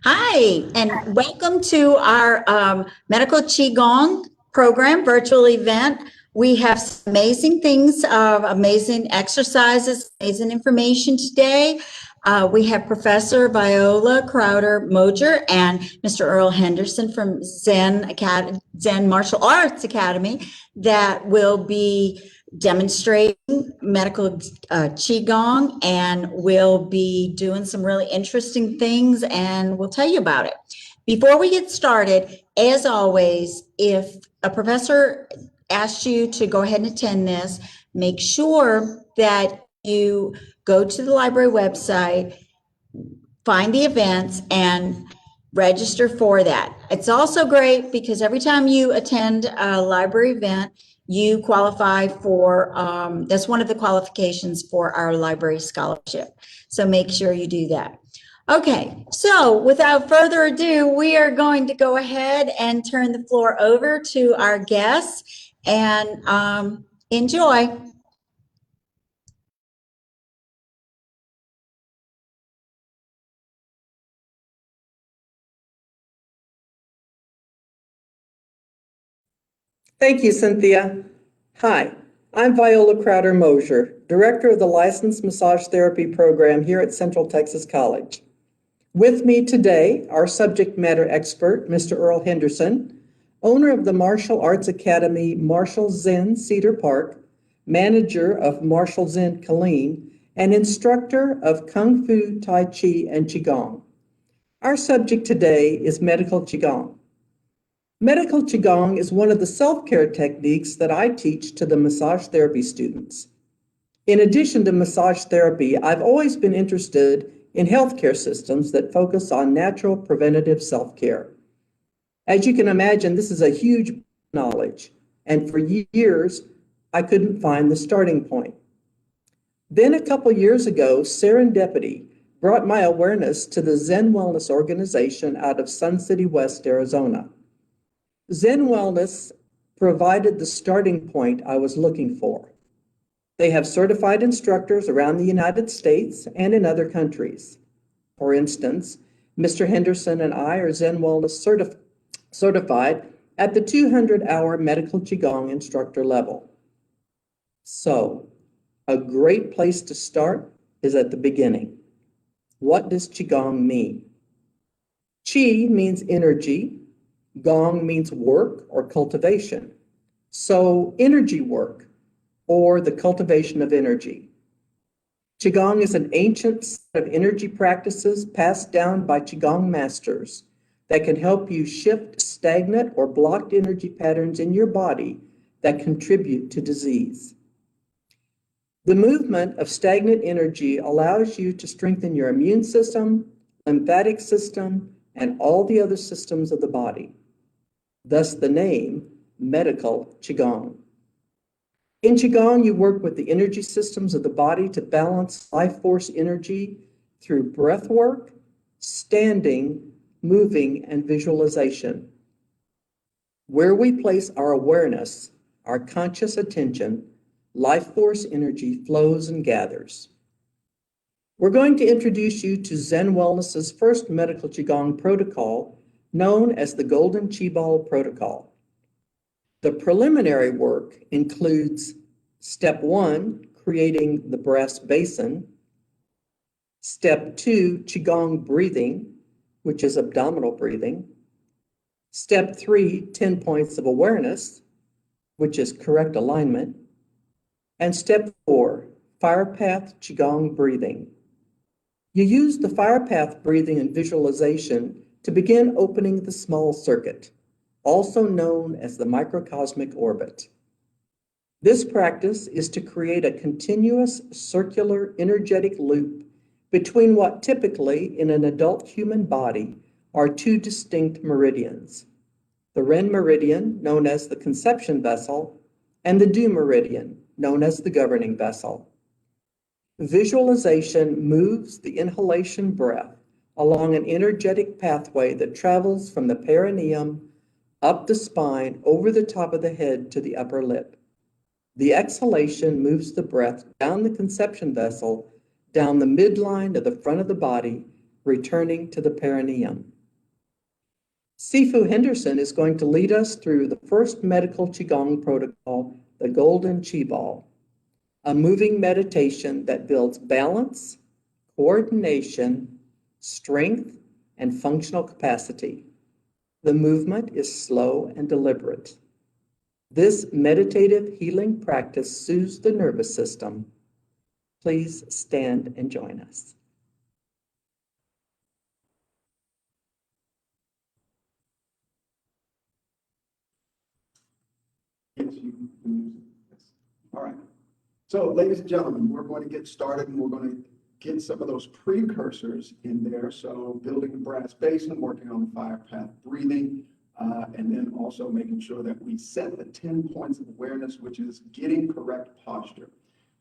Hi, and welcome to our medical Qigong program virtual event. We have some amazing things, amazing exercises, amazing information today. We have Professor Viola Crowder Moser and Mr. Earl Henderson from Zen Martial Arts Academy that will be demonstrating medical Qigong, and we'll be doing some really interesting things, and we'll tell you about it. Before we get started, as always, if a professor asks you to go ahead and attend this, make sure that you go to the library website, find the events, and register for that. It's also great because every time you attend a library event, you qualify for, that's one of the qualifications for our library scholarship. So make sure you do that. Okay, so without further ado, we are going to go ahead and turn the floor over to our guests and enjoy. Thank you, Cynthia. Hi, I'm Viola Crowder Moser, Director of the Licensed Massage Therapy Program here at Central Texas College. With me today, our subject matter expert, Mr. Earl Henderson, owner of the Martial Arts Academy Martial Zen Cedar Park, manager of Martial Zen Killeen, and instructor of Kung Fu, Tai Chi, and Qigong. Our subject today is medical Qigong. Medical Qigong is one of the self-care techniques that I teach to the massage therapy students. In addition to massage therapy, I've always been interested in healthcare systems that focus on natural preventative self-care. As you can imagine, this is a huge knowledge, and for years, I couldn't find the starting point. Then a couple years ago, serendipity brought my awareness to the Zen Wellness Organization out of Sun City West, Arizona. Zen Wellness provided the starting point I was looking for. They have certified instructors around the United States and in other countries. For instance, Mr. Henderson and I are Zen Wellness certified at the 200-hour medical Qigong instructor level. So, a great place to start is at the beginning. What does Qigong mean? Qi means energy. Gong means work or cultivation. So energy work or the cultivation of energy. Qigong is an ancient set of energy practices passed down by Qigong masters that can help you shift stagnant or blocked energy patterns in your body that contribute to disease. The movement of stagnant energy allows you to strengthen your immune system, lymphatic system, and all the other systems of the body. Thus the name, medical Qigong. In Qigong, you work with the energy systems of the body to balance life force energy through breath work, standing, moving, and visualization. Where we place our awareness, our conscious attention, life force energy flows and gathers. We're going to introduce you to Zen Wellness's first medical Qigong protocol, known as the Golden Qi Ball Protocol. The preliminary work includes step 1, creating the brass basin, step 2, Qigong breathing, which is abdominal breathing, step 3, 10 points of awareness, which is correct alignment, and step 4, fire path Qigong breathing. You use the fire path breathing and visualization to begin opening the small circuit, also known as the microcosmic orbit. This practice is to create a continuous circular energetic loop between what typically in an adult human body are two distinct meridians, the Ren meridian, known as the conception vessel, and the Du meridian, known as the governing vessel. Visualization moves the inhalation breath along an energetic pathway that travels from the perineum up the spine, over the top of the head to the upper lip. The exhalation moves the breath down the conception vessel, down the midline of the front of the body, returning to the perineum. Sifu Henderson is going to lead us through the first medical Qigong protocol, the Golden Qi Ball, a moving meditation that builds balance, coordination, strength, and functional capacity. The movement is slow and deliberate. This meditative healing practice soothes the nervous system. Please stand and join us. Yes, you can use it. Yes. All right. So, ladies and gentlemen, we're going to get started and we're going to get some of those precursors in there. So, building the brass basin, working on the fire path breathing, and then also making sure that we set the 10 points of awareness, which is getting correct posture.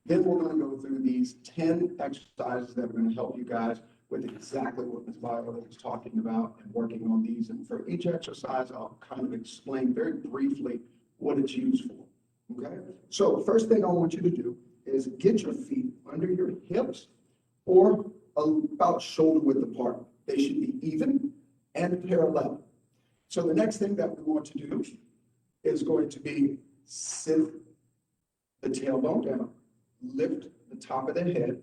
Then we're going to go through these 10 exercises that are going to help you guys with exactly what Ms. Viola was talking about and working on these. And for each exercise, I'll kind of explain very briefly what it's used for. Okay? So first thing I want you to do is get your feet under your hips or about shoulder width apart. They should be even and parallel. So the next thing that we want to do is going to be sit the tailbone down, lift the top of the head,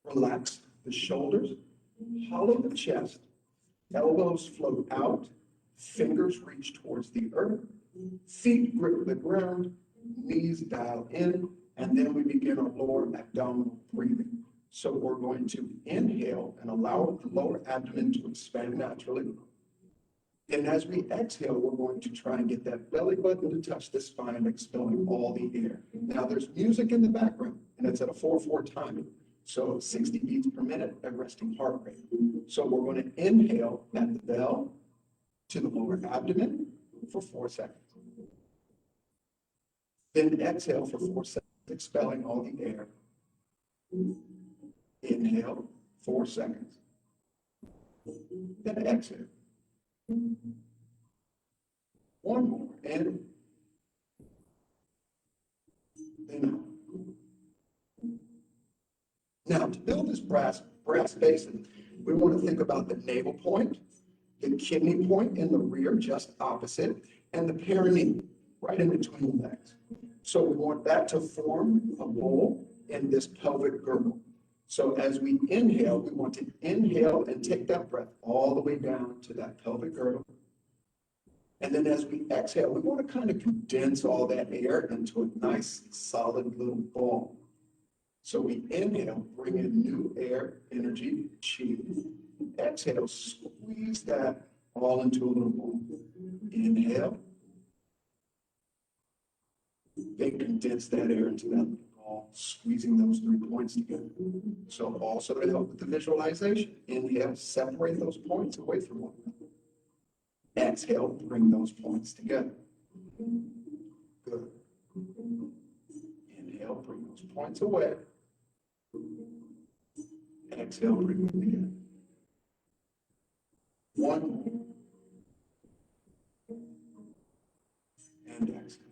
relax the shoulders, hollow the chest, elbows float out, fingers reach towards the earth, feet grip the ground, knees dial in, and then we begin our lower abdominal breathing. So we're going to inhale and allow the lower abdomen to expand naturally. And as we exhale, we're going to try and get that belly button to touch the spine, expelling all the air. Now there's music in the background, and it's at a 4/4 timing. So 60 beats per minute at resting heart rate. So we're going to inhale at the bell to the lower abdomen for 4 seconds. Then exhale for 4 seconds, expelling all the air. Inhale, 4 seconds. Then exhale. One more, in. Then out. Now, to build this brass basin, we want to think about the navel point, the kidney point in the rear, just opposite, and the perineum, right in between the legs. So we want that to form a bowl in this pelvic girdle. So as we inhale, we want to inhale and take that breath all the way down to that pelvic girdle. And then as we exhale, we want to kind of condense all that air into a nice, solid little ball. So we inhale, bring in new air, energy, chi. Exhale, squeeze that all into a little ball. Inhale. Then condense that air into that little ball, squeezing those 3 points together. So also to help with the visualization, inhale, separate those points away from one another. Exhale, bring those points together. Good. Inhale, bring those points away. Exhale, bring them together. One more. And exhale.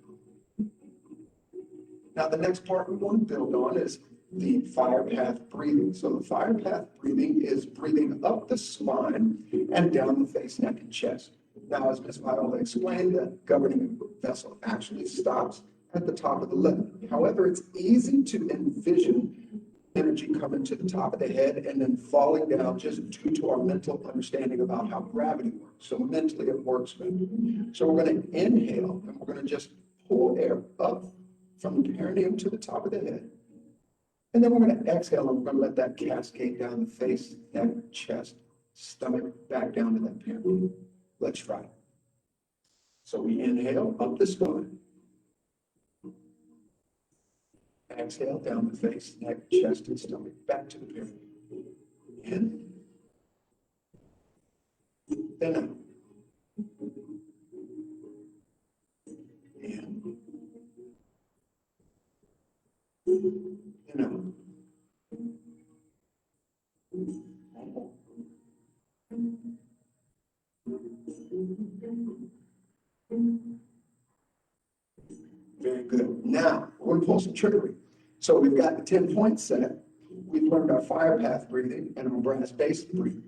Now, the next part we want to build on is the fire path breathing. So the fire path breathing is breathing up the spine and down the face, neck, and chest. Now, as Ms. Viola explained, the governing vessel actually stops at the top of the lip. However, it's easy to envision energy coming to the top of the head and then falling down just due to our mental understanding about how gravity works. So mentally it works better. So we're going to inhale and we're going to just pull air up from the perineum to the top of the head. And then we're going to exhale and we're going to let that cascade down the face, neck, chest, stomach, back down to that perineum. Let's try it. So we inhale up the spine. Exhale down the face, neck, chest, and stomach, back to the perineum. In. Then out. In. Then out. One more. Very good. Now, we're going to pull some trickery. So we've got the 10 points set. We've learned our fire path breathing and our brass basin breathing,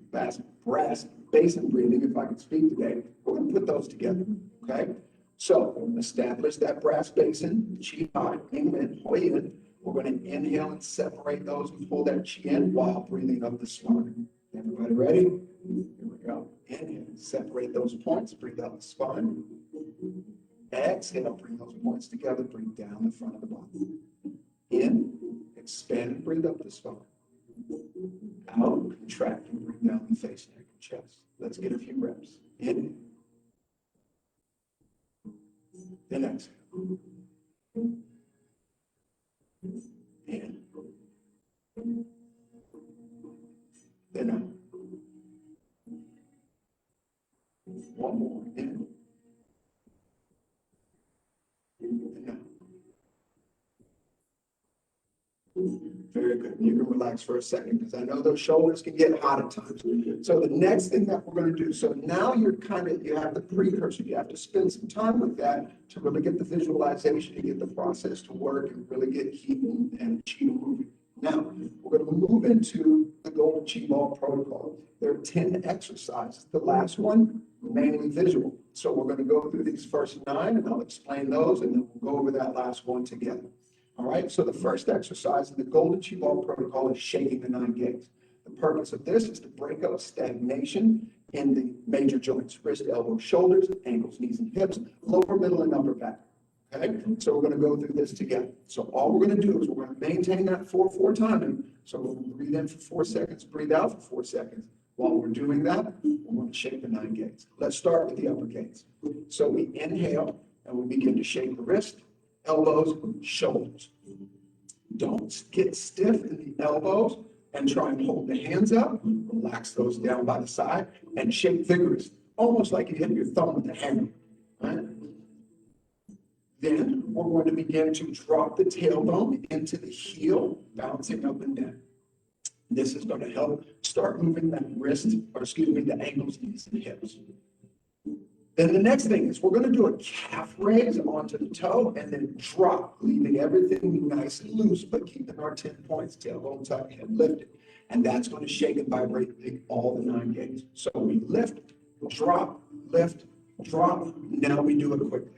brass basin breathing, if I can speak today. We're going to put those together, okay? So establish that brass basin, chi high, in, hui in. We're going to inhale and separate those and pull that chi in while breathing up the spine. Everybody ready? Here we go. Inhale, separate those points, breathe out the spine. Exhale, bring those points together, breathe down the front of the body. In, expand and breathe up the spine. Out, contract and breathe down the face, neck, and chest. Let's get a few reps. In, then exhale. In, then out. One more. In, then out. Very good. You can relax for a second because I know those shoulders can get hot at times. So the next thing that we're going to do, so now you have the precursor. You have to spend some time with that to really get the visualization, to get the process to work and really get heat and chi moving. Now, we're going to move into the Golden Chi Ball protocol. There are 10 exercises. The last one, mainly visual. So we're going to go through these first 9 and I'll explain those and then we'll go over that last one together. All right, so the first exercise in the Golden Chi Ball protocol is shaking the 9 gates. The purpose of this is to break up stagnation in the major joints, wrist, elbows, shoulders, ankles, knees, and hips, lower, middle, and upper back. Okay, so we're going to go through this together. So all we're going to do is we're going to maintain that 4-4 timing. So we're going to breathe in for 4 seconds, breathe out for 4 seconds. While we're doing that, we're going to shake the 9 gates. Let's start with the upper gates. So we inhale and we begin to shake the wrist, elbows, shoulders. Don't get stiff in the elbows and try and hold the hands up. Relax those down by the side and shake vigorous, almost like you hit your thumb with a hammer. Right? Then we're going to begin to drop the tailbone into the heel, bouncing up and down. This is going to help start moving that wrist, the ankles, knees, and hips. Then the next thing is we're going to do a calf raise onto the toe and then drop, leaving everything nice and loose, but keeping our 10 points, tailbone tucked, head lifted. And that's going to shake and vibrate all the 9 gates. So we lift, drop, lift, drop. Now we do it quickly.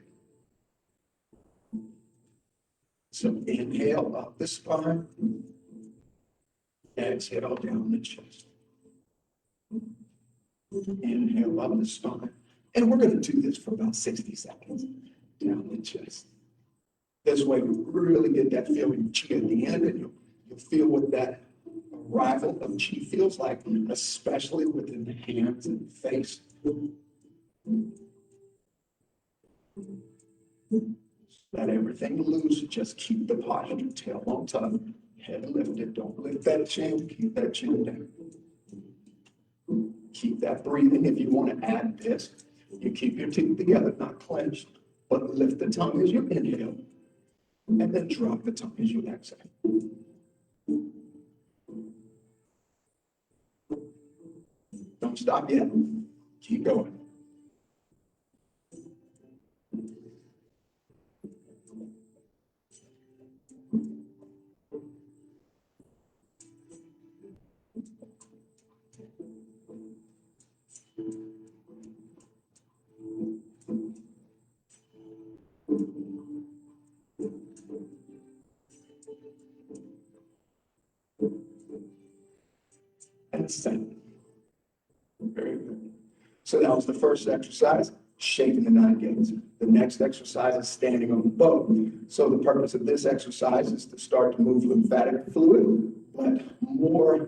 So inhale up the spine, exhale down the chest. Inhale up the spine. And we're going to do this for about 60 seconds down the chest. This way we really get that feeling of chi at the end, and you'll feel what that arrival of chi feels like, especially within the hands and face. Let everything loose. Just keep the posture, tailbone tucked, head lifted. Don't lift that chin. Keep that chin down. Keep that breathing. If you want to add this, you keep your teeth together, not clenched, but lift the tongue as you inhale, and then drop the tongue as you exhale. Don't stop yet. Keep going. And send. Very good. So that was the first exercise, shaking the 9 gates. The next exercise is standing on the boat. So the purpose of this exercise is to start to move lymphatic fluid, but more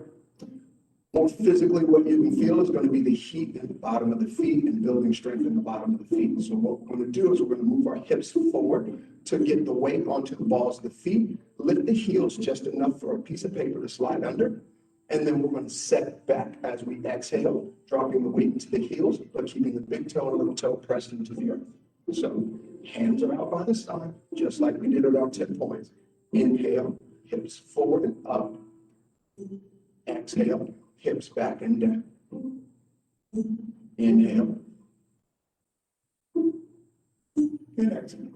physically what you can feel is going to be the heat in the bottom of the feet and building strength in the bottom of the feet. So what we're going to do is we're going to move our hips forward to get the weight onto the balls of the feet, lift the heels just enough for a piece of paper to slide under. And then we're going to set back as we exhale, dropping the weight into the heels, but keeping the big toe and little toe pressed into the earth. So hands are out by the side, just like we did at our 10 points. Inhale, hips forward and up. Exhale, hips back and down. Inhale. And exhale.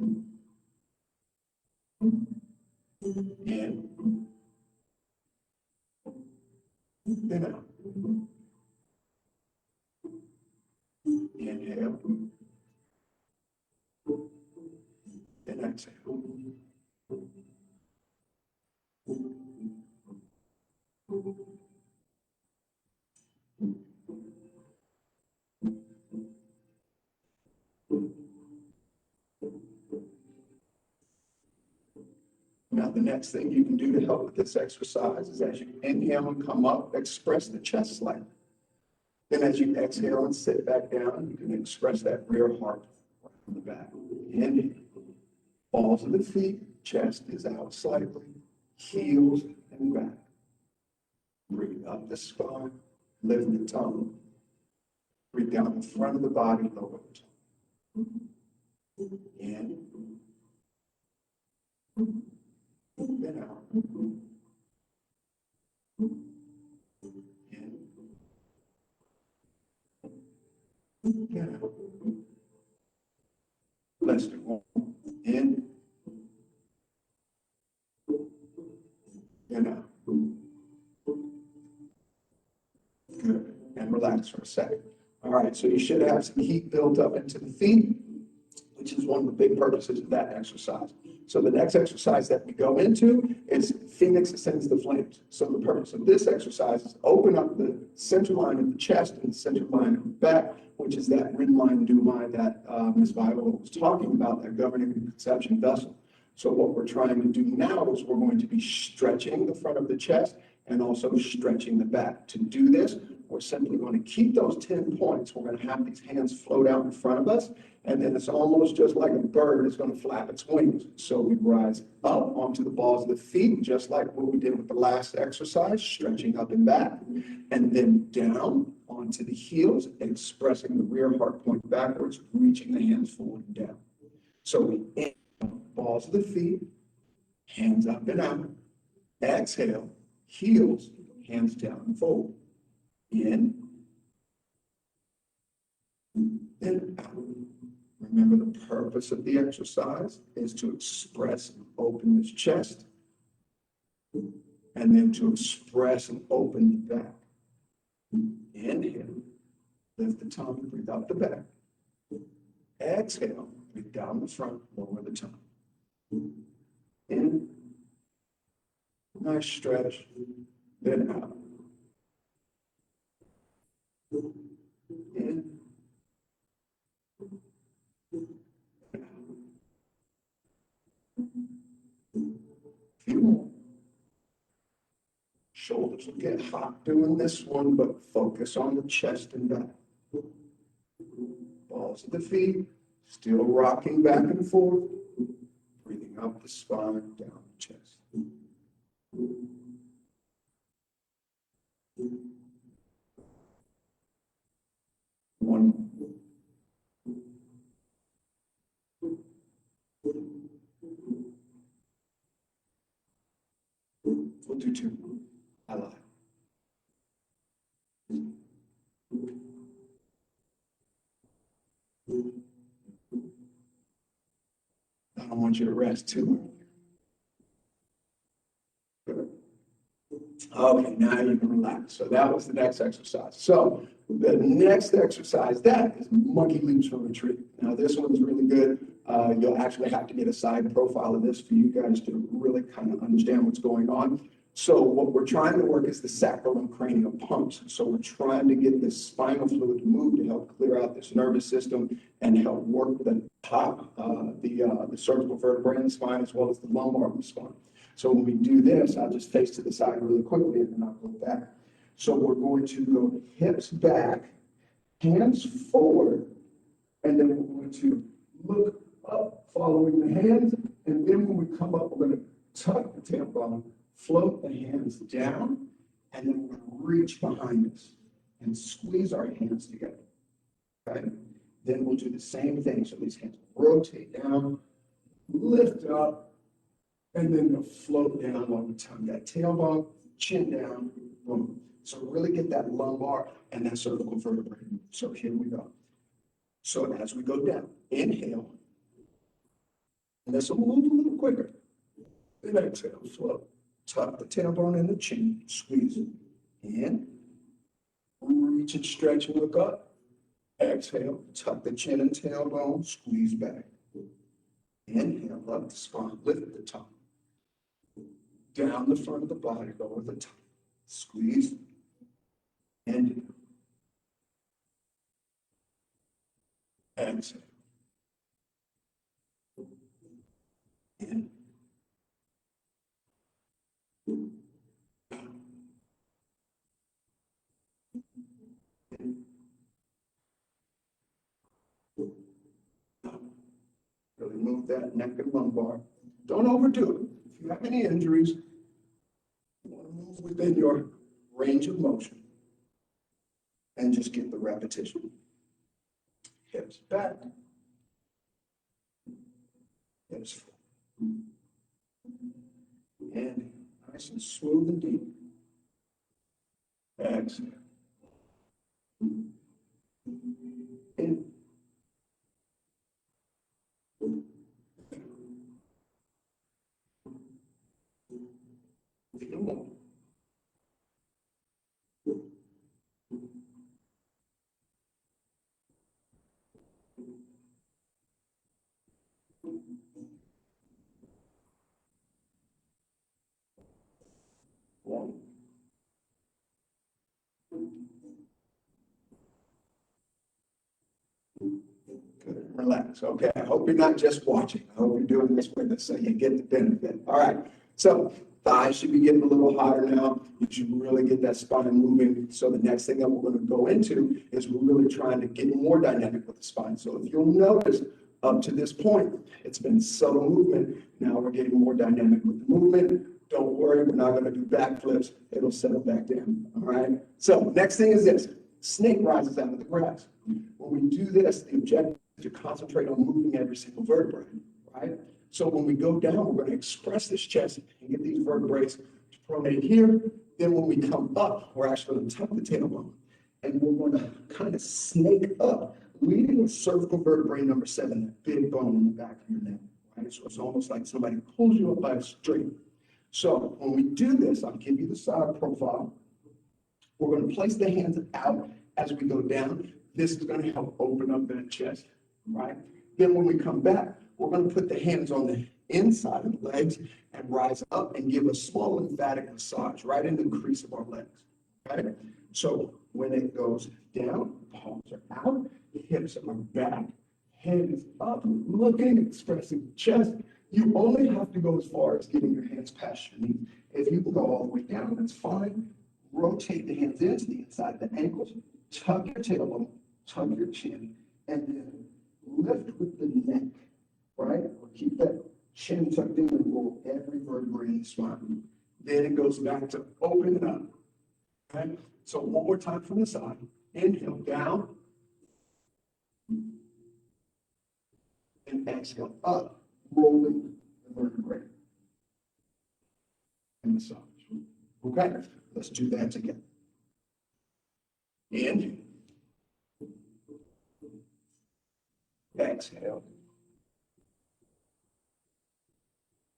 And then out. Inhale, then exhale. Now, the next thing you can do to help with this exercise is as you inhale and come up, express the chest slightly. Then as you exhale and sit back down, you can express that rear heart from the back. Inhale, balls of the feet, chest is out slightly, heels and back. Breathe up the spine, lift the tongue. Breathe down the front of the body, lower the tongue. In, then out. In, then out. Let's do one. In, then out. Good. And relax for a second. All right, so you should have some heat built up into the feet, which is one of the big purposes of that exercise. So the next exercise that we go into is Phoenix Ascends the Flames. So the purpose of this exercise is open up the center line of the chest and the center line of the back, which is that rin line, dew line that Ms. Viola was talking about, that governing the conception vessel. So what we're trying to do now is we're going to be stretching the front of the chest and also stretching the back. To do this, we're simply going to keep those 10 points. We're going to have these hands float out in front of us, and then it's almost just like a bird is going to flap its wings. So we rise up onto the balls of the feet, just like what we did with the last exercise, stretching up and back, and then down onto the heels, expressing the rear heart point backwards, reaching the hands forward and down. So we inhale, balls of the feet, hands up and out. Exhale, heels, hands down and forward. In, then out. Remember, the purpose of the exercise is to express and open this chest, and then to express and open the back. Inhale, lift the tongue, breathe out the back. Exhale, breathe down the front, lower the tongue. In, nice stretch, then out. In, few more. Shoulders will get hot doing this one, but focus on the chest and back. Balls of the feet, still rocking back and forth. Breathing up the spine, down the chest. One more. We'll do two more. I lied. I don't want you to rest too early. Good. Okay, now you can relax. So that was the next exercise. So the next exercise, that is monkey leaps for retreat. Now this one's really good. You'll actually have to get a side profile of this for you guys to really kind of understand what's going on. So what we're trying to work is the sacral and cranial pumps. So we're trying to get this spinal fluid to move to help clear out this nervous system and help work the top, the cervical vertebrae in the spine, as well as the lumbar of the spine. So when we do this, I'll just face to the side really quickly and then I'll go back. So we're going to go hips back, hands forward, and then we're going to look up following the hands. And then when we come up, we're going to tuck the tailbone, float the hands down, and then we're going to reach behind us and squeeze our hands together. Okay? Then we'll do the same thing. So these hands rotate down, lift up, and then they'll float down while we tongue that tailbone, chin down, boom. So really get that lumbar and that cervical vertebrae. So here we go. So as we go down, inhale, and this will move a little quicker. Then exhale, float. Tuck the tailbone in the chin, squeeze it. In. Reach and stretch and look up. Exhale, tuck the chin and tailbone, squeeze back. Inhale, up the spine, lift the tongue. Down the front of the body, lower the tongue. Squeeze. Inhale. Exhale. In. Really move that neck and lumbar. Don't overdo it. If you have any injuries, you want to move within your range of motion and just get the repetition. Hips back. Hips forward. And nice and smooth and deep. Exhale. In. Feel more. One. Good. Relax. Okay. I hope you're not just watching. I hope you're doing this with us so you get the benefit. All right. So thighs should be getting a little higher now. You should really get that spine moving. So the next thing that we're going to go into is we're really trying to get more dynamic with the spine. So if you'll notice, up to this point, it's been subtle movement. Now we're getting more dynamic with the movement. Don't worry, we're not going to do backflips. It'll settle back down. All right. So next thing is this. Snake rises out of the grass. When we do this, the objective is to concentrate on moving every single vertebrae, right? So when we go down, we're going to express this chest and get these vertebrae to pronate here. Then when we come up, we're actually going to tuck the tailbone. And we're going to kind of snake up, leading with cervical vertebrae number 7, that big bone in the back of your neck, right? So it's almost like somebody pulls you up by a string. So when we do this, I'll give you the side profile. We're going to place the hands out as we go down. This is going to help open up that chest, right? Then when we come back, we're going to put the hands on the inside of the legs and rise up and give a small lymphatic massage right in the crease of our legs, right? So when it goes down, palms are out, hips are back, head is up, looking, expressing the chest. You only have to go as far as getting your hands past your knees. If you can go all the way down, that's fine. Rotate the hands into the inside of the ankles, tuck your tailbone, tuck your chin, and then lift with the neck, right? Or keep that chin tucked in and roll every vertebrae in the spine. Then it goes back to open it up, okay? So one more time from the side. Inhale down, and exhale up, rolling the vertebrae and massage. Okay, let's do that together. Inhale. Exhale.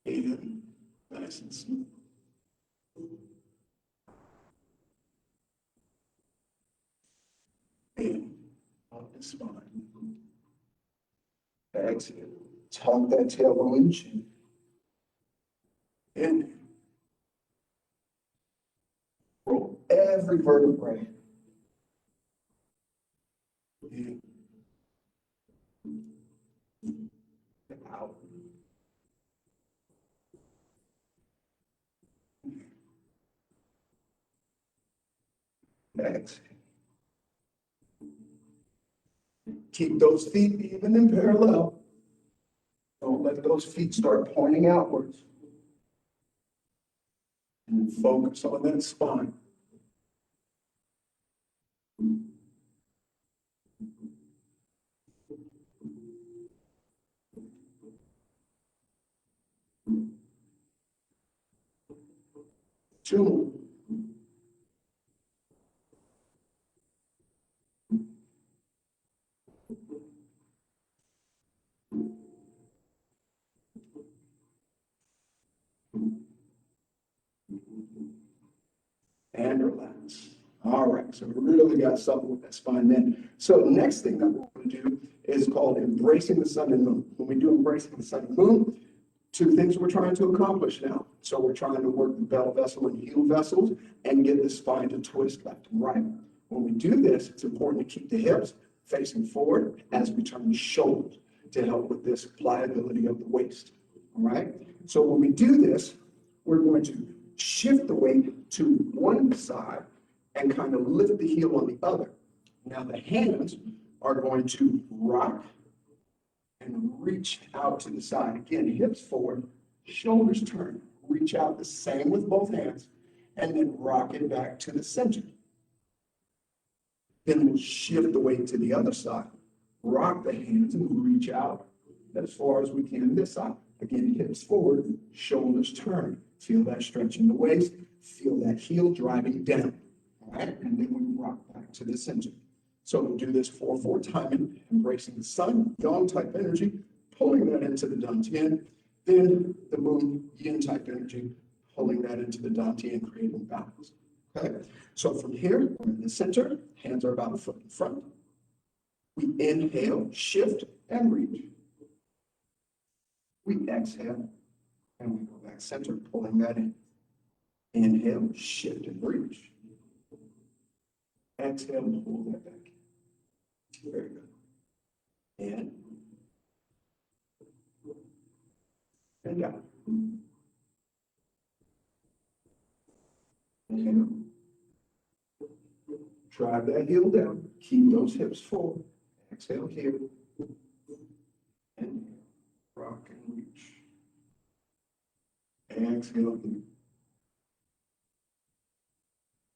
In, nice and smooth. In, up the spine. Exhale. Tuck that tailbone and chin. In. Roll every vertebrae. In. Out. Exhale. Keep those feet even and parallel. Don't let those feet start pointing outwards. And focus on that spine. Two more. And relax. All right, so we really got something with that spine then. So the next thing that we're going to do is called embracing the sun and moon. When we do embracing the sun and moon, two things we're trying to accomplish now. So we're trying to work the belt vessel and heel vessels and get the spine to twist left and right. When we do this, it's important to keep the hips facing forward as we turn the shoulders to help with this pliability of the waist. All right. So when we do this, we're going to shift the weight to one side and kind of lift the heel on the other. Now the hands are going to rock and reach out to the side. Again, hips forward, shoulders turn, reach out the same with both hands, and then rock it back to the center. Then we'll shift the weight to the other side, rock the hands and reach out as far as we can this side. Again, hips forward, shoulders turn. Feel that stretch in the waist, feel that heel driving down. All right, and then we rock back to the center. So we'll do this 4/4 timing, embracing the sun, yang type energy, pulling that into the dantian, then the moon, yin type energy, pulling that into the dantian, creating balance. Okay, so from here, we're in the center, hands are about a foot in front. We inhale, shift, and reach. We exhale, and we go back center, pulling that in. Inhale, shift, and reach. Exhale, and pull that back. Very good. And down. Inhale. Drive that heel down. Keep those hips forward. Exhale here. And rock and reach. Exhale here.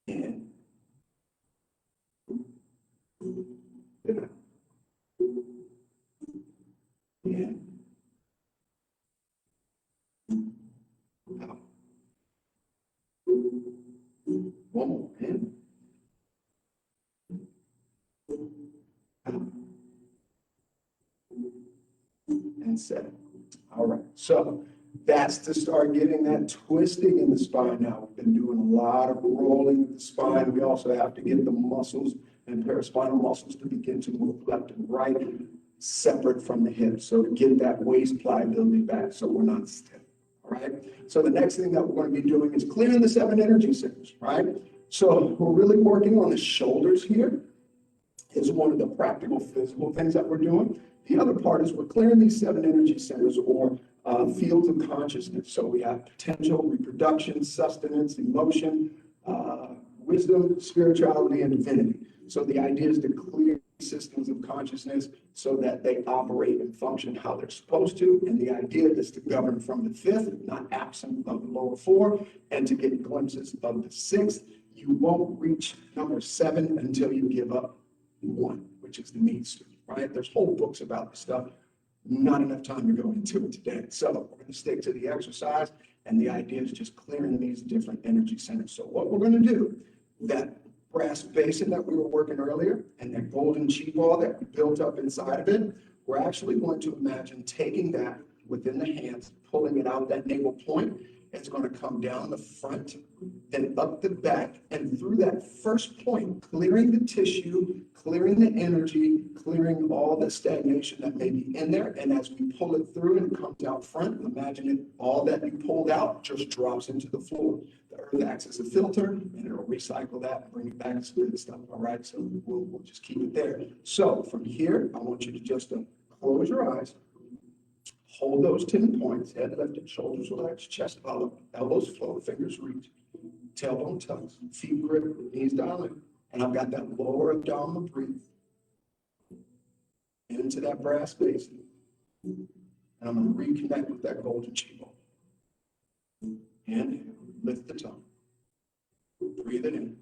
In. Down. In. Out. One more. In. Out. And set. All right. So that's to start getting that twisting in the spine now. We've been doing a lot of rolling of the spine. We also have to get the muscles and paraspinal muscles to begin to move left and right, separate from the hips. So to get that waist pliability back so we're not stiff. All right. So the next thing that we're going to be doing is clearing the 7 energy centers, right? So we're really working on the shoulders here. Is one of the practical physical things that we're doing. The other part is we're clearing these 7 energy centers or fields of consciousness. So we have potential, reproduction, sustenance, emotion, wisdom, spirituality, and divinity. So the idea is to clear systems of consciousness so that they operate and function how they're supposed to. And the idea is to govern from the 5th, not absent of the lower 4, and to get glimpses of the 6th. You won't reach number 7 until you give up 1, which is the meat suit, right? There's whole books about this stuff. Not enough time to go into it today. So we're going to stick to the exercise, and the idea is just clearing these different energy centers. So what we're going to do, that brass basin that we were working earlier, and that golden chi ball that we built up inside of it, we're actually going to imagine taking that within the hands, pulling it out that navel point. It's going to come down the front, then up the back, and through that first point, clearing the tissue, clearing the energy, clearing all the stagnation that may be in there. And as we pull it through and it comes out front, imagine it, all that you pulled out just drops into the floor. The earth acts as a filter, and it'll recycle that and bring it back to the stuff. All right, so we'll just keep it there. So from here, I want you to just close your eyes. Hold those 10 points, head lifted, shoulders relaxed, chest up, elbows flow, fingers reach, tailbone tucks, feet grip, knees dial in. And I've got that lower abdominal breathe into that brass basin. And I'm going to reconnect with that golden chi ball. Inhale, lift the tongue. Breathe it in.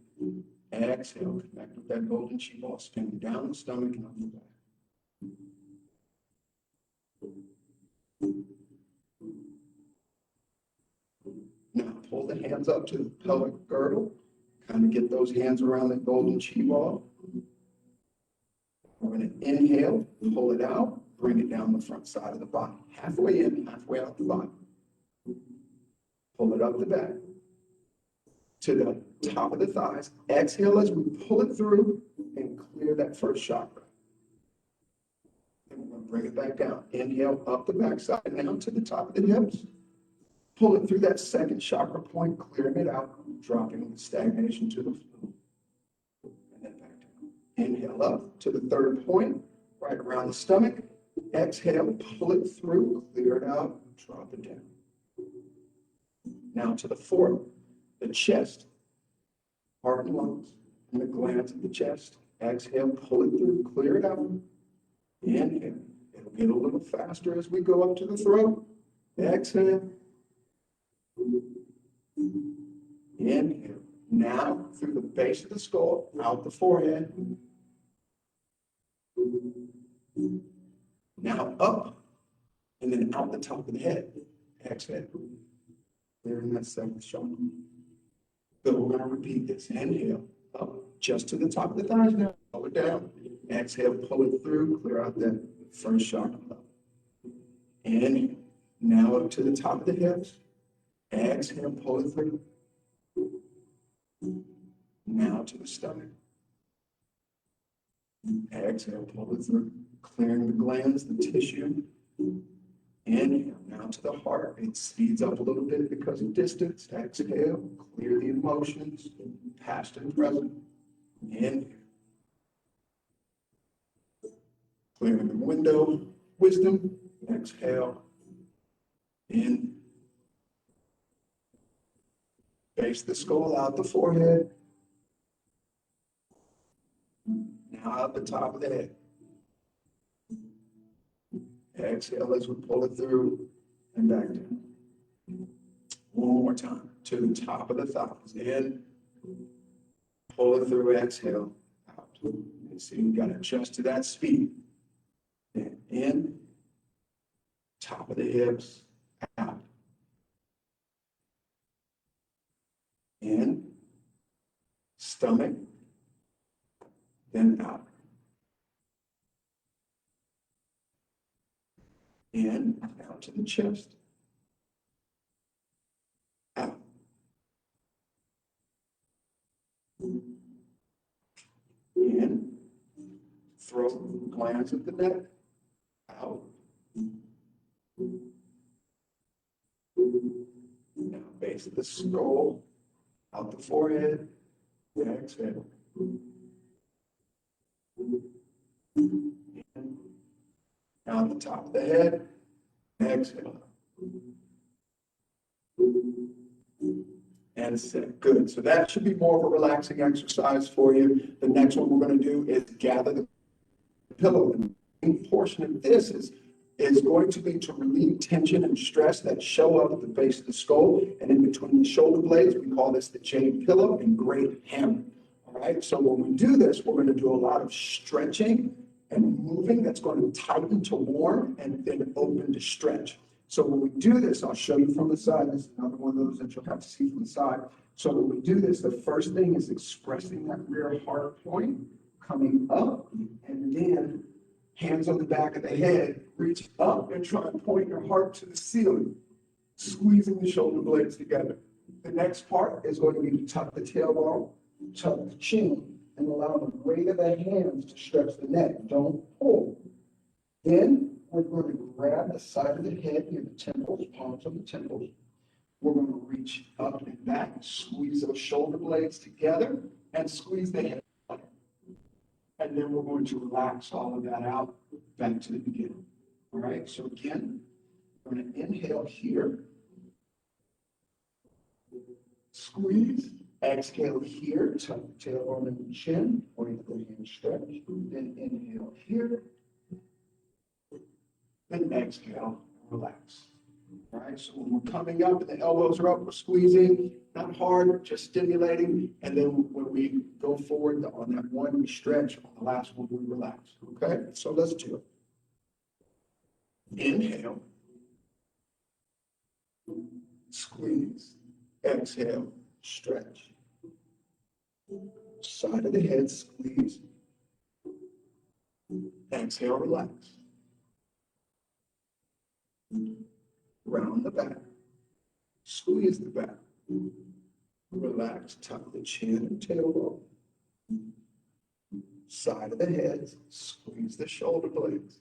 Exhale, connect with that golden chi ball, spinning down the stomach and up the back. Now pull the hands up to the pelvic girdle. Kind of get those hands around the golden chi ball. We're going to inhale, pull it out, bring it down the front side of the body. Halfway in, halfway out the body. Pull it up the back. to the top of the thighs. Exhale as we pull it through and clear that first chakra. And we're going to bring it back down. Inhale up the backside, now to the top of the hips. Pull it through that second chakra point, clearing it out, dropping the stagnation to the floor. And then back down. Inhale up to the third point, right around the stomach. Exhale, pull it through, clear it out, drop it down. Now to the fourth, the chest, heart and lungs, and the glands of the chest. Exhale, pull it through, clear it out. Inhale. It'll get a little faster as we go up to the throat. Exhale. Inhale. Now through the base of the skull, out the forehead. Now up, and then out the top of the head. Exhale. Clearing that second chakra. But we're going to repeat this. Inhale, up, just to the top of the thighs now. Pull it down. Exhale, pull it through, clear out that first chakra. Inhale. Now up to the top of the hips. Exhale, pull it through. Now to the stomach. Exhale, pull it through, clearing the glands, the tissue. Inhale, now to the heart. It speeds up a little bit because of distance. Exhale, clear the emotions, past and present. Inhale. Clearing the window, wisdom. Exhale. In. Base the skull, out the forehead. Now out the top of the head. Exhale as we pull it through and back down. One more time. To the top of the thighs. In. Pull it through. Exhale. Out. You see, you got to adjust to that speed. And in. Top of the hips. Out. In. Stomach. Then out. In, down to the chest. Out. In, throat, glands of the neck. Out. Now, base of the skull, out the forehead. Exhale. In, down the top of the head. Exhale. And set. Good. So that should be more of a relaxing exercise for you. The next one we're going to do is gather the pillow. And the main portion of this is going to be to relieve tension and stress that show up at the base of the skull and in between the shoulder blades. We call this the jade pillow and great hammer. All right. So when we do this, we're going to do a lot of stretching and moving that's going to tighten to warm and then open to stretch. So when we do this, I'll show you from the side. This is another one of those that you'll have to see from the side. So when we do this, the first thing is expressing that rear heart point, coming up, and then hands on the back of the head, reach up and try and point your heart to the ceiling, squeezing the shoulder blades together. The next part is going to be to tuck the tailbone, tuck the chin, and allow the weight of the hands to stretch the neck. Don't pull. Then we're going to grab the side of the head near the temples, palms of the temples. We're going to reach up and back, squeeze those shoulder blades together, and squeeze the head. And then we're going to relax all of that out back to the beginning. All right, so again, we're going to inhale here. Squeeze. Exhale here, tuck the tailbone and the chin, point the hand stretch. Then inhale here. Then exhale, relax. All right, so when we're coming up and the elbows are up, we're squeezing, not hard, just stimulating. And then when we go forward on that one, we stretch. On the last one, we relax. Okay, so let's do it. Inhale. Squeeze. Exhale, stretch. Side of the head, squeeze. Exhale, relax. Round the back. Squeeze the back. Relax, tuck the chin and tailbone. Side of the head, squeeze the shoulder blades.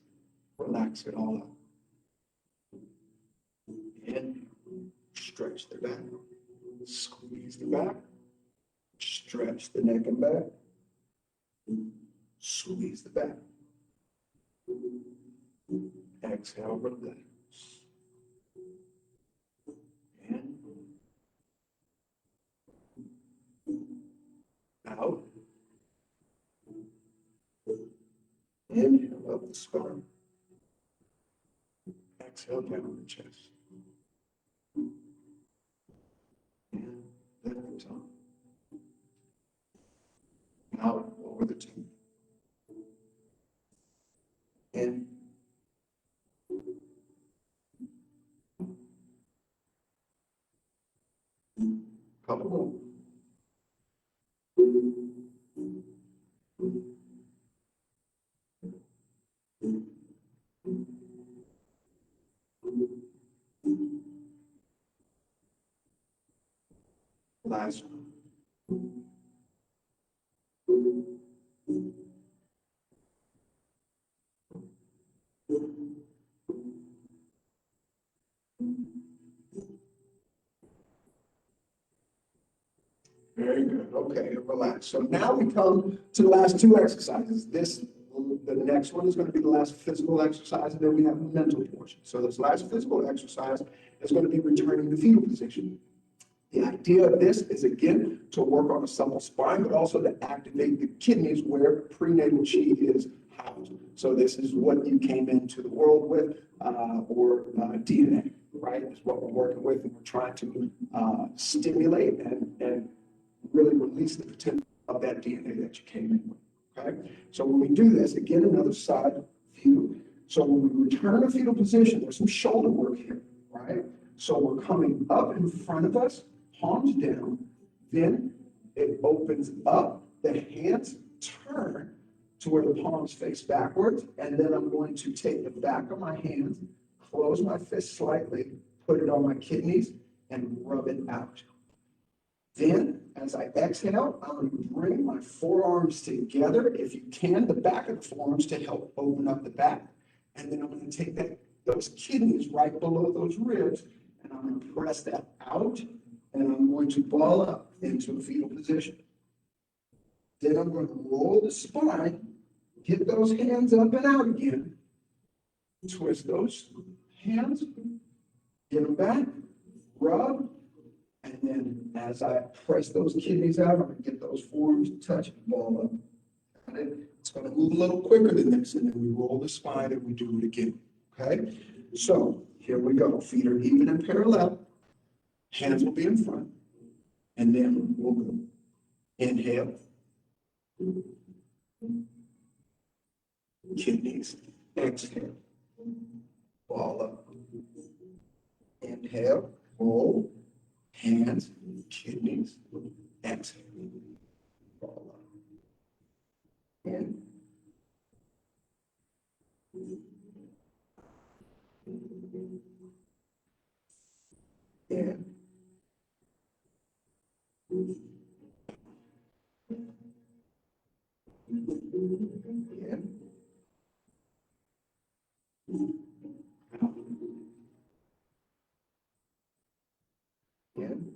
Relax it all out. Inhale, stretch the back. Squeeze the back. Stretch the neck and back. Squeeze the back. Exhale, relax. In. Out. Inhale up the spine. Exhale down the chest. And then the tongue. Out over the tongue. In. Couple more. Last one. Very good. Okay, relax. So now we come to the last two exercises. The next one is going to be the last physical exercise, and then we have the mental portion. So this last physical exercise is going to be returning to fetal position. The idea of this is, again, to work on a supple spine, but also to activate the kidneys where prenatal chi is housed. So this is what you came into the world with, or DNA, right? Is what we're working with, and we're trying to stimulate and really release the potential of that DNA that you came in with, okay? So when we do this, again, another side view. So when we return to fetal position, there's some shoulder work here, right? So we're coming up in front of us, palms down, then it opens up, the hands turn to where the palms face backwards, and then I'm going to take the back of my hands, close my fist slightly, put it on my kidneys, and rub it out. Then, as I exhale, I'm going to bring my forearms together, if you can, the back of the forearms to help open up the back. And then I'm going to take those kidneys right below those ribs, and I'm going to press that out, and I'm going to ball up into a fetal position. Then I'm going to roll the spine, get those hands up and out again, twist those hands, get them back, rub, and then as I press those kidneys out, I'm going to get those forearms to touch and ball up. Got it? It's going to move a little quicker than this, and then we roll the spine and we do it again. Okay? So here we go. Feet are even and parallel. Hands will be in front. And then we'll go. Inhale. Kidneys. Exhale. Ball up. Inhale. Roll. Hands. Kidneys. Exhale. Ball up. In. In. In. Out. In. In.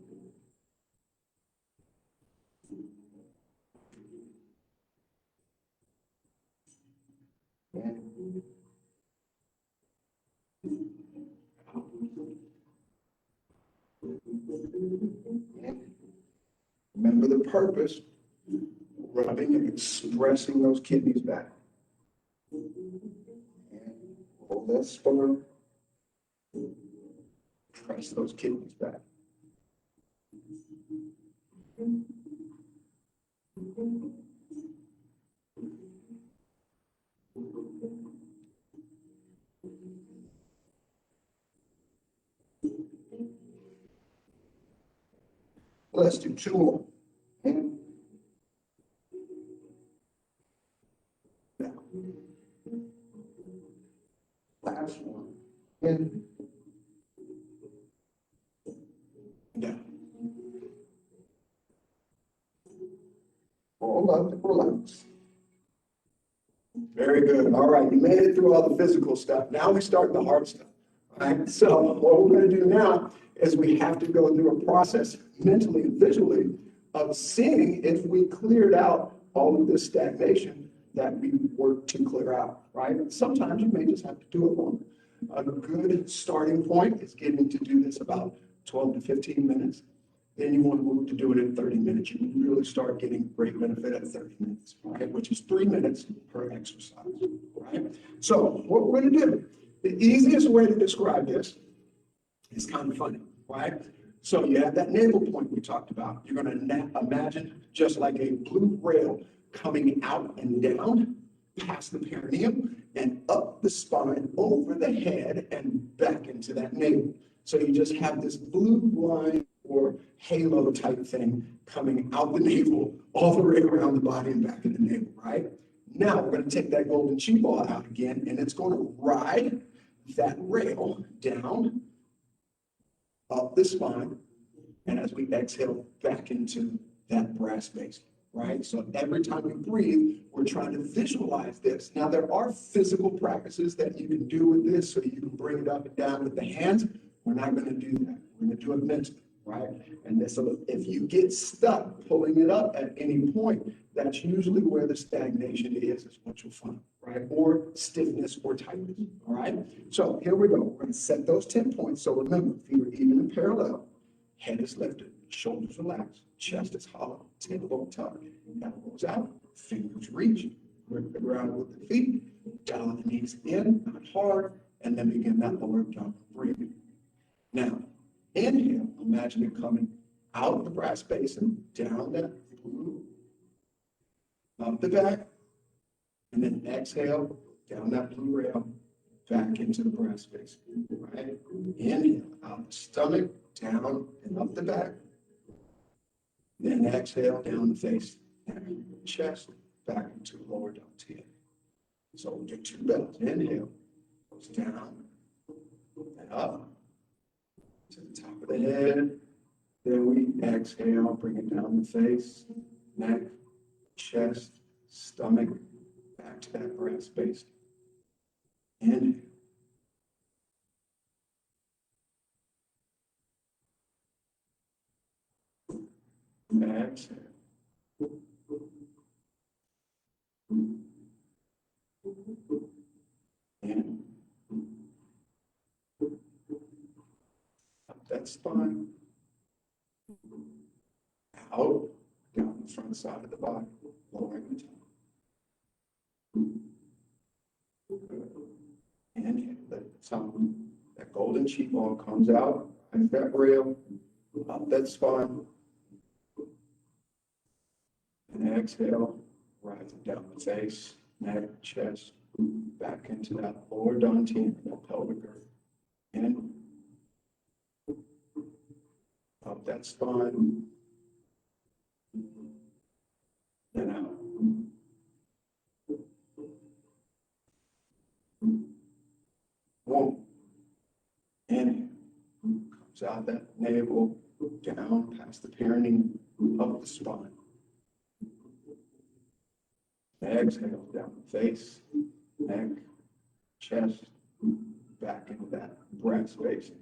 Out. In. Remember the purpose, rubbing and expressing those kidneys back. And roll that spine, press those kidneys back. Let's do two more. And down. Last one. And down. pull up and relax. Very good. All right, you made it through all the physical stuff. Now we start the hard stuff. All right, so what we're going to do now is we have to go through a process mentally and visually of seeing if we cleared out all of this stagnation that we worked to clear out, right? Sometimes you may just have to do it longer. A good starting point is getting to do this about 12 to 15 minutes. Then you want to move to do it in 30 minutes. You can really start getting great benefit at 30 minutes, right? Which is 3 minutes per exercise, right? So what we're going to do, the easiest way to describe this is kind of funny, right? So you have that navel point we talked about. You're going to imagine just like a blue rail coming out and down past the perineum and up the spine, over the head, and back into that navel. So you just have this blue line or halo type thing coming out the navel, all the way around the body and back in the navel, right? Now we're going to take that golden chi ball out again, and it's going to ride that rail down, up the spine, and as we exhale back into that brass base, right? So every time we breathe, we're trying to visualize this. Now there are physical practices that you can do with this, so you can bring it up and down with the hands. We're not going to do that. We're going to do it mentally, right? And this, so if you get stuck pulling it up at any point, that's usually where the stagnation is what you'll find, right? Or stiffness or tightness, all right? So here we go. We're going to set those 10 points. So remember, feet are even and parallel. Head is lifted, shoulders relaxed, chest is hollow, tailbone tucked, elbows out, fingers reach, grip the ground with the feet, dial the knees in, not hard, and then begin that lower abdominal breathing. Now, inhale, imagine it coming out the brass basin, down that blue, up the back, and then exhale, down that blue rail, back into the brass basin, right? Inhale, out the stomach, down and up the back. Then exhale, down the face, and chest, back into the lower dantian. So we'll do 2 bells. Inhale, goes down and up to the top of the head. Then we exhale, bring it down the face, neck, chest, stomach, back to that brass base. Inhale. Exhale. And up that spine, out, down the front side of the body, lowering the tongue. Inhale, that tongue, that golden chi ball comes out, and that rail, up that spine. And exhale, rising down the face, neck, chest, back into that lower dantian, that pelvic girth. In, up that spine, and out. One. Inhale, comes out that navel, down past the perineum, up the spine. Exhale, down the face, neck, chest, back into that brass basin.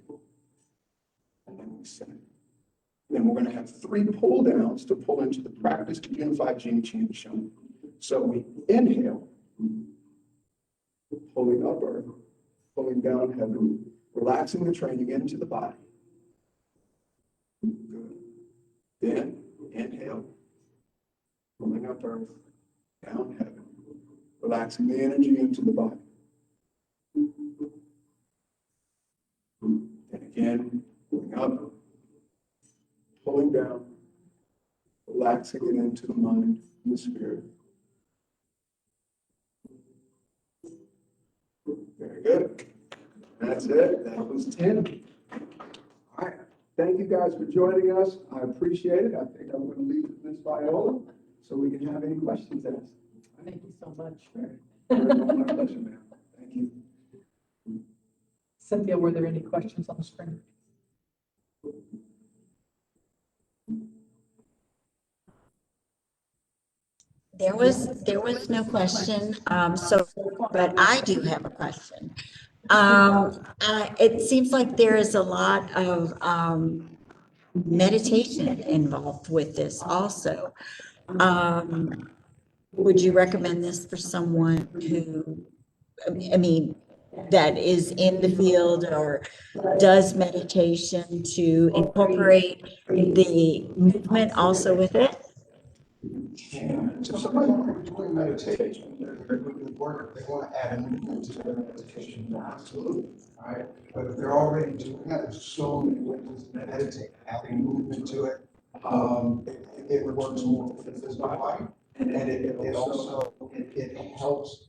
And then we set. Then we're going to have 3 pull downs to pull into the practice to unified Jing Qi and Shun. So we inhale, pulling up earth, pulling down heaven, relaxing the training into the body. Good. Then inhale, pulling up earth, down heaven, relaxing the energy into the body. And again, pulling up, pulling down, relaxing it into the mind and the spirit. Very good. That's it. That was 10. All right. Thank you guys for joining us. I appreciate it. I think I'm going to leave it with Ms. Viola so we can have any questions asked. Thank you so much. My pleasure, ma'am. Thank you. Cynthia, were there any questions on the screen? There was no question. But I do have a question. It seems like there is a lot of meditation involved with this also. Would you recommend this for someone who, I mean, that is in the field or does meditation to incorporate the movement also with it? And so somebody who's doing meditation, they're doing the work, they want to add movement to their meditation, absolutely, right? But if they're already doing that, there's so many ways to meditate, adding movement to it. It works more for the physical body, and it also helps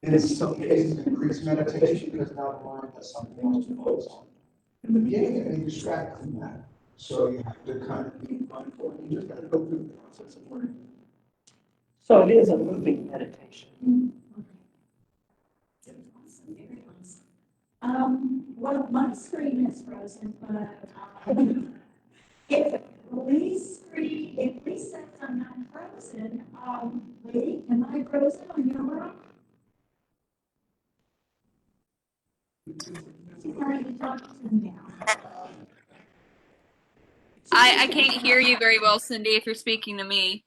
in some cases increase meditation because now the mind has something else to focus on. In the beginning, it may distract from that. So you have to kind of be mindful. You just got to go through the process of learning. So it is a moving meditation. Very awesome. Well, my screen is frozen, but if Lee says I'm not frozen, Lee, am I frozen on your rock? Sorry to talk to me now. I can't hear you very well, Cindy, if you're speaking to me.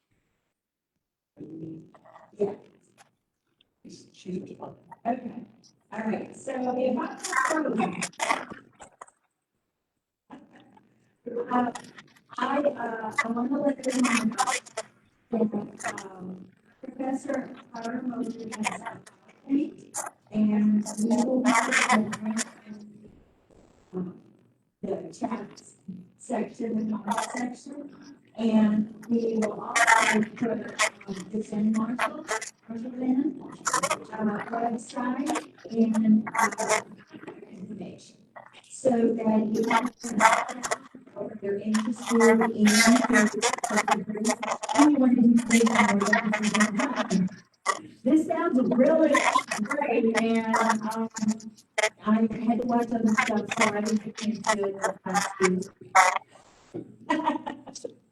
Yeah. Okay. All right. So if I'm frozen, I want to let everyone know that Professor Carter Mosley has me, and we will have the chat section and comment section, and we will also put the San Marshall President website and information, so that you can, or if you're interested in anyone who's this sounds really great, and I had to watch other stuff, so I didn't get into it.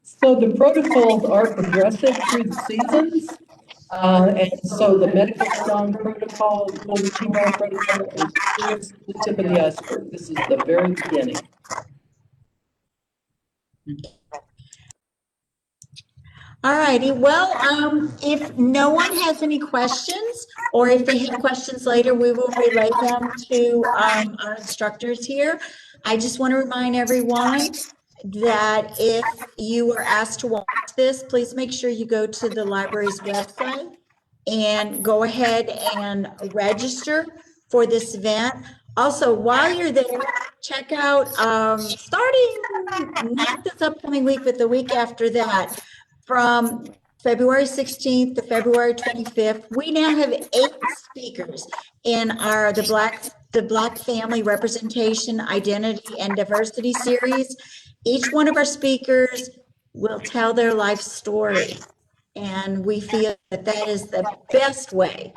So the protocols are progressive through the seasons. And so the medical Qigong protocol, the Qigong protocol is just the tip of the iceberg. This is the very beginning. All righty. Well, if no one has any questions, or if they have questions later, we will relay them to our instructors here. I just want to remind everyone that if you were asked to watch this, please make sure you go to the library's website and go ahead and register for this event. Also, while you're there, check out, starting not this upcoming week, but the week after that, from February 16th to February 25th, we now have 8 speakers in the Black Family Representation, Identity, and Diversity series. Each one of our speakers will tell their life story, and we feel that that is the best way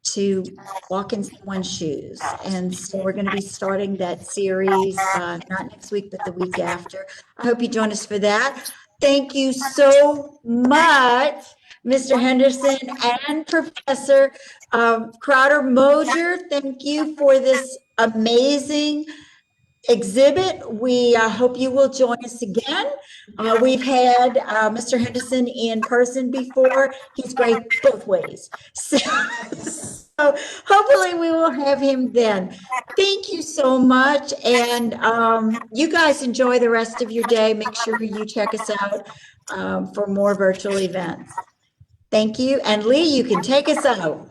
to walk in someone's shoes. And so we're going to be starting that series, not next week, but the week after. I hope you join us for that. Thank you so much, Mr. Henderson and Professor Crowder Mosier. Thank you for this amazing exhibit. We hope you will join us again. We've had Mr. Henderson in person before. He's great both ways. So hopefully we will have him then. Thank you so much. And you guys enjoy the rest of your day. Make sure you check us out for more virtual events. Thank you. And Lee, you can take us out.